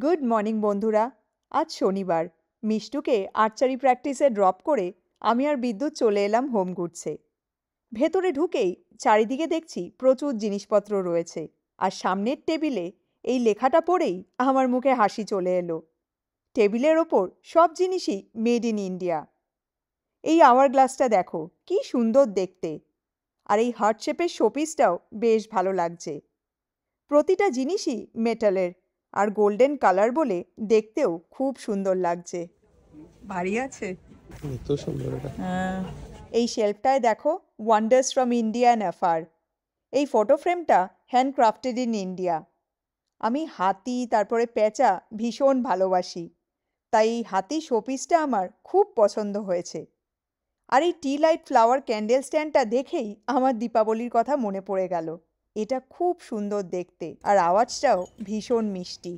Good morning বন্ধুরা। আজ শনিবার। মিষ্টুকে আর্চারি প্র্যাকটিসে ড্রপ করে আমি আর বিদ্যুৎ চলে এলাম হোম গুডসে। ভেতরে ঢুকেই চারিদিকে দেখছি প্রচুর জিনিসপত্র রয়েছে, আর সামনের টেবিলে এই লেখাটা পড়েই আমার মুখে হাসি চলে এলো। টেবিলের ওপর সব জিনিসই মেড ইন ইন্ডিয়া। এই আওয়ার গ্লাসটা দেখো, কি সুন্দর দেখতে। আর এই হার্ট শেপের শোপিসটাও বেশ ভালো লাগছে। প্রতিটা জিনিসই মেটালের আর গোল্ডেন কালার বলে দেখতেও খুব সুন্দর লাগছে। ভারী আছে। এত সুন্দর এটা। এই শেলফটায় দেখো, wonders from India and afar. এই ফটো ফ্রেমটা হ্যান্ডক্রাফটেড ইন ইন্ডিয়া। আমি হাতি তারপরে পেঁচা ভীষণ ভালোবাসি, তাই এই হাতি শোপিসটা আমার খুব পছন্দ হয়েছে। আর এই টি লাইট ফ্লাওয়ার ক্যান্ডেল স্ট্যান্ডটা দেখেই আমার দীপাবলির কথা মনে পড়ে গেল। এটা খুব সুন্দর দেখতে, আর আওয়াজটাও ভীষণ মিষ্টি।